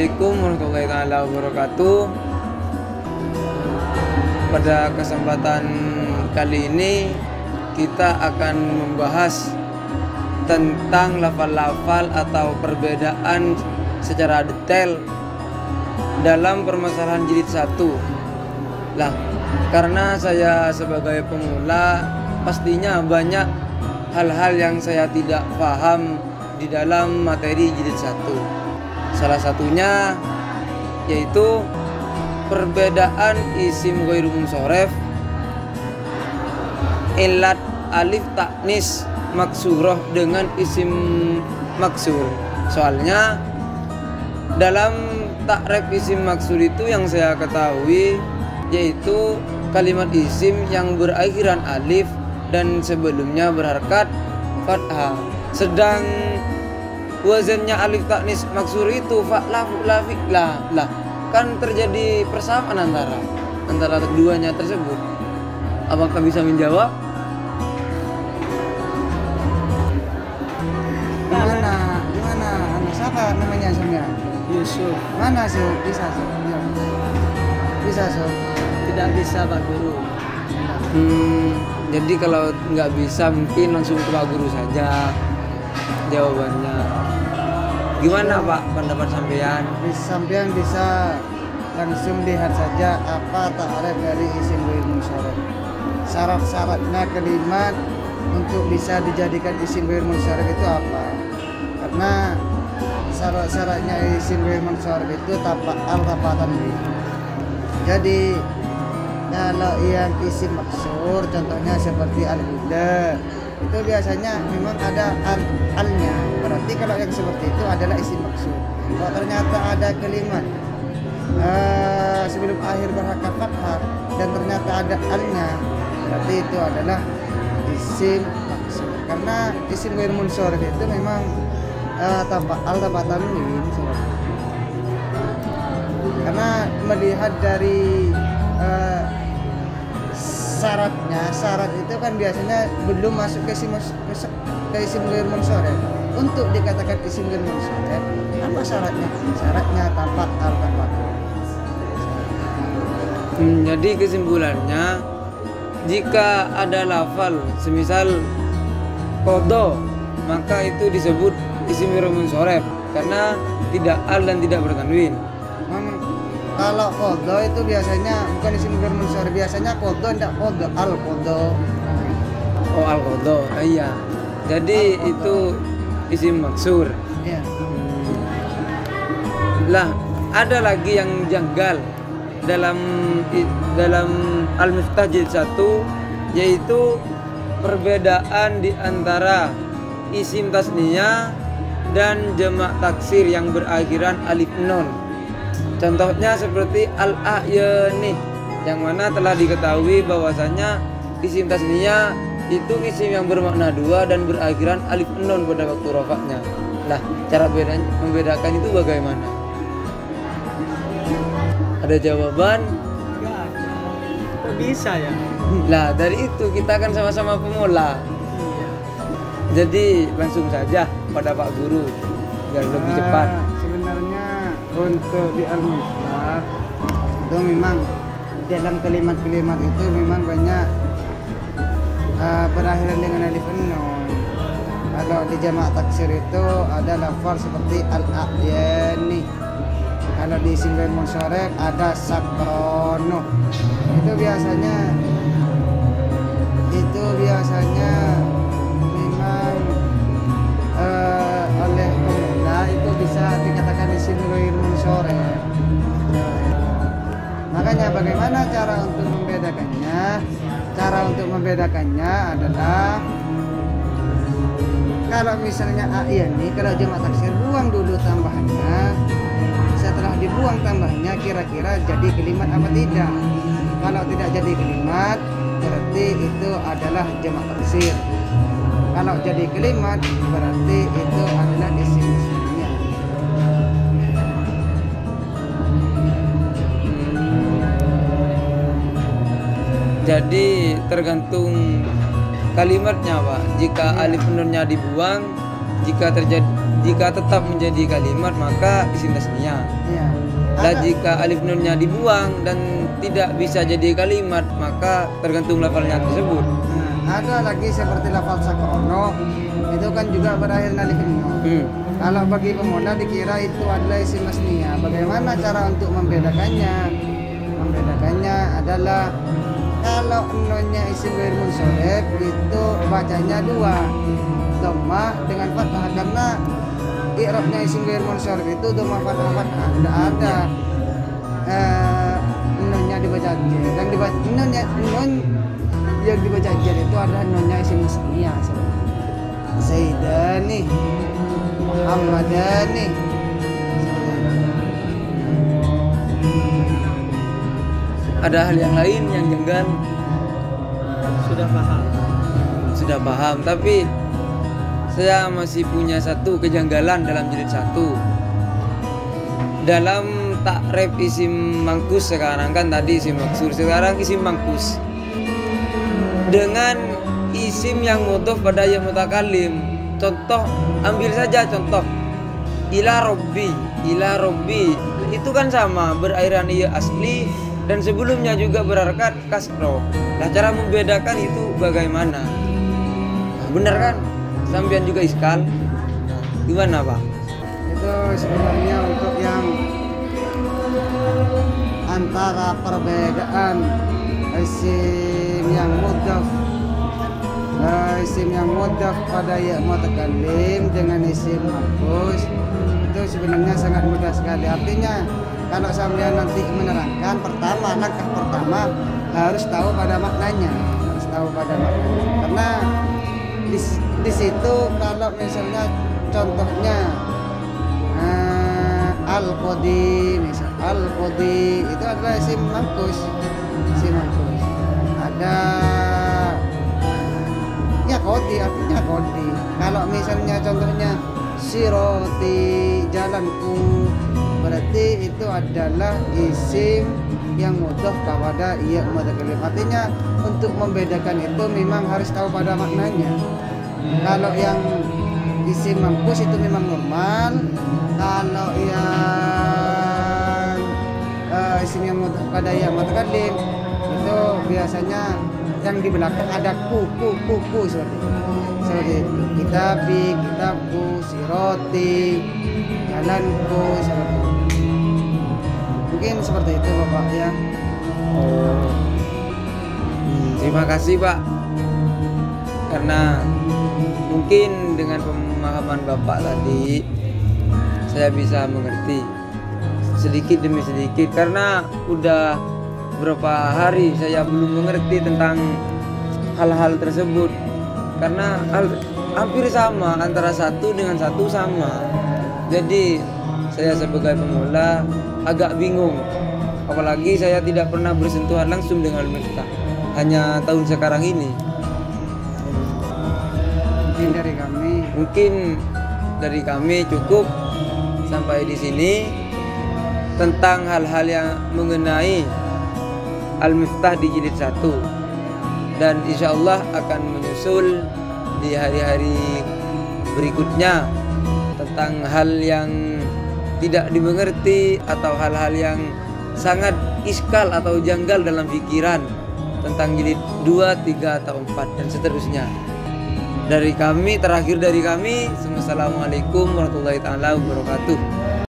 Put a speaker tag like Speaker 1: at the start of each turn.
Speaker 1: Assalamualaikum warahmatullahi taala wabarakatuh. Pada kesempatan kali ini kita akan membahas tentang lafal-lafal atau perbedaan secara detail dalam permasalahan jilid 1. Lah, karena saya sebagai pemula pastinya banyak hal-hal yang saya tidak paham di dalam materi jilid 1. Salah satunya yaitu perbedaan isim ghairu munsharif, ilat alif taknis maksurah dengan isim maksur. Soalnya dalam takrif isim maksur itu yang saya ketahui yaitu kalimat isim yang berakhiran alif dan sebelumnya berharkat fathah. Sedang wazannya alif taknis maksur itu fa'la fu'la fi'la. Lah, kan terjadi persamaan antara keduanya tersebut. Apakah bisa menjawab?
Speaker 2: Gimana? Siapa namanya sebenarnya?
Speaker 3: Yusuf.
Speaker 2: Mana sih? Bisa sih. Bisa sih.
Speaker 3: Tidak bisa Pak Guru.
Speaker 1: Jadi kalau nggak bisa mungkin langsung ke Pak Guru saja jawabannya. Gimana Pak pendapat sampean?
Speaker 2: Sampean bisa langsung lihat saja apa takrif dari isim ghairu munsharif. Syarat-syaratnya kalimat untuk bisa dijadikan isim ghairu munsharif itu apa? Karena syarat-syaratnya isim ghairu munsharif itu tafa'al tanwin. Jadi kalau yang isim maksur contohnya seperti al-huda itu biasanya memang ada alnya. Berarti kalau yang seperti itu adalah isim maksud. Kalau ternyata ada kalimat sebelum akhir berharkat fathah dan ternyata ada alnya, berarti itu adalah isim maksud. Karena isim ghairu munsharif itu memang tanpa tanwin. Karena melihat dari syarat itu kan biasanya belum masuk ke isim ghairu munsharif. Untuk dikatakan isim ghairu munsharif, apa syaratnya? Syaratnya tanpa
Speaker 1: Jadi kesimpulannya, jika ada lafal semisal qadha, maka itu disebut isim ghairu munsharif karena tidak al dan tidak bertanwin.
Speaker 2: Kalau qadha itu biasanya bukan isim ghairu munsharif, biasanya qadha tidak qadha, al-qadha.
Speaker 1: Oh, al-qadha. Iya. Jadi itu isim maksur.
Speaker 2: Iya.
Speaker 1: Lah, ada lagi yang janggal dalam Al-Miftah jilid 1 yaitu perbedaan di antara isim tasniyah dan jamak taksir yang berakhiran alif nun. Contohnya seperti al-a'yani yang mana telah diketahui bahwasanya isim tasniyah itu isim yang bermakna dua dan berakhiran alif nun pada waktu rafa'nya. Lah, cara membedakan itu bagaimana? Ada jawaban?
Speaker 3: Enggak ada. Kok bisa ya?
Speaker 1: Lah, dari itu kita kan sama-sama pemula.
Speaker 3: Iya.
Speaker 1: Jadi langsung saja pada Pak Guru biar lebih cepat.
Speaker 2: Sebenarnya untuk di al-miftah itu memang dalam kalimat-kalimat itu memang banyak berakhiran dengan alif nun. Kalau di jamak taksir itu ada lafal seperti al-a'yani. Kalau di isim ghairu munsharif ada sakrono. Itu biasanya memang oleh pemula itu bisa dikatakan isim ghairu munsharif. Makanya bagaimana cara untuk membedakannya? Cara untuk membedakannya adalah kalau misalnya a'yani, kalau jamak taksir buang dulu tambahannya. Setelah dibuang tambahnya kira-kira jadi kalimat apa tidak? Kalau tidak jadi kalimat berarti itu adalah jamak taksir. Kalau jadi kalimat berarti itu adalah isim tasniyah.
Speaker 1: Jadi tergantung kalimatnya Pak. Jika alif nunnya dibuang jika tetap menjadi kalimat maka isim tasniyah.
Speaker 2: Iya.
Speaker 1: Dan jika alif nunnya dibuang dan tidak bisa jadi kalimat maka tergantung lafalnya tersebut.
Speaker 2: Nah, ada lagi seperti lafal sakrono, itu kan juga berakhir alif nun. Kalau bagi pemuda dikira itu adalah isim tasniyah. Bagaimana cara untuk membedakannya? Membedakannya adalah kalau nunnya isim ghair munsharif itu bacanya dua, dhammah dengan fathah, karena i'rabnya isim ghair munsharif itu dhammah fathah, tidak ada nunnya dibaca jar, dan nun yang dibaca jar itu adalah nunnya isim tasniyah seperti Zaidani, Muhammadani,
Speaker 1: Ada hal yang lain yang janggal? Sudah paham, tapi saya masih punya satu kejanggalan dalam jilid 1. Dalam takrif isim mangkus sekarang kan tadi isim maksur, sekarang isim mangkus dengan isim yang mudhof pada ya mutakallim. Contoh, ambil saja contoh ila robbi itu kan sama berakhiran ya asli dan sebelumnya juga berharkat kasroh. Nah, cara membedakan itu bagaimana? Benar kan? Sampean juga iskal. Gimana, Pak?
Speaker 2: itu sebenarnya untuk yang antara perbedaan isim yang mudhaf pada ya mutakallim dengan isim mangkus itu sebenarnya sangat mudah sekali. Artinya kalau sampean nanti menerangkan, langkah pertama harus tahu pada maknanya, karena di situ kalau misalnya contohnya al-qadi itu adalah isim mangkus. Ada ya qadi, artinya qadi. Kalau misalnya contohnya siroti, jalanku, berarti itu adalah isim yang mudhof kepada ya mutakallim. Artinya untuk membedakan itu memang harus tahu pada maknanya. Kalau yang isim mangkus itu memang normal. Kalau yang isim yang mudhof pada ya mutakallim itu biasanya yang di belakang ada ku seperti itu. Kitabku, siroti, jalanku, seperti itu. Mungkin seperti itu Bapak ya.
Speaker 1: Terima kasih, Pak. Karena mungkin dengan pemahaman Bapak tadi saya bisa mengerti sedikit demi sedikit, karena udah beberapa hari saya belum mengerti tentang hal-hal tersebut, karena hampir sama antara satu dengan satu sama. Jadi saya sebagai pemula agak bingung, apalagi saya tidak pernah bersentuhan langsung dengan Al-Miftah, hanya tahun sekarang ini. Mungkin dari kami cukup sampai di sini tentang hal-hal yang mengenai Al-Miftah di jilid 1, dan insya Allah akan menyusul di hari-hari berikutnya tentang hal yang tidak dimengerti atau hal-hal yang sangat iskal atau janggal dalam pikiran tentang jilid 2, 3, atau 4 dan seterusnya. Terakhir dari kami, Assalamualaikum warahmatullahi wabarakatuh.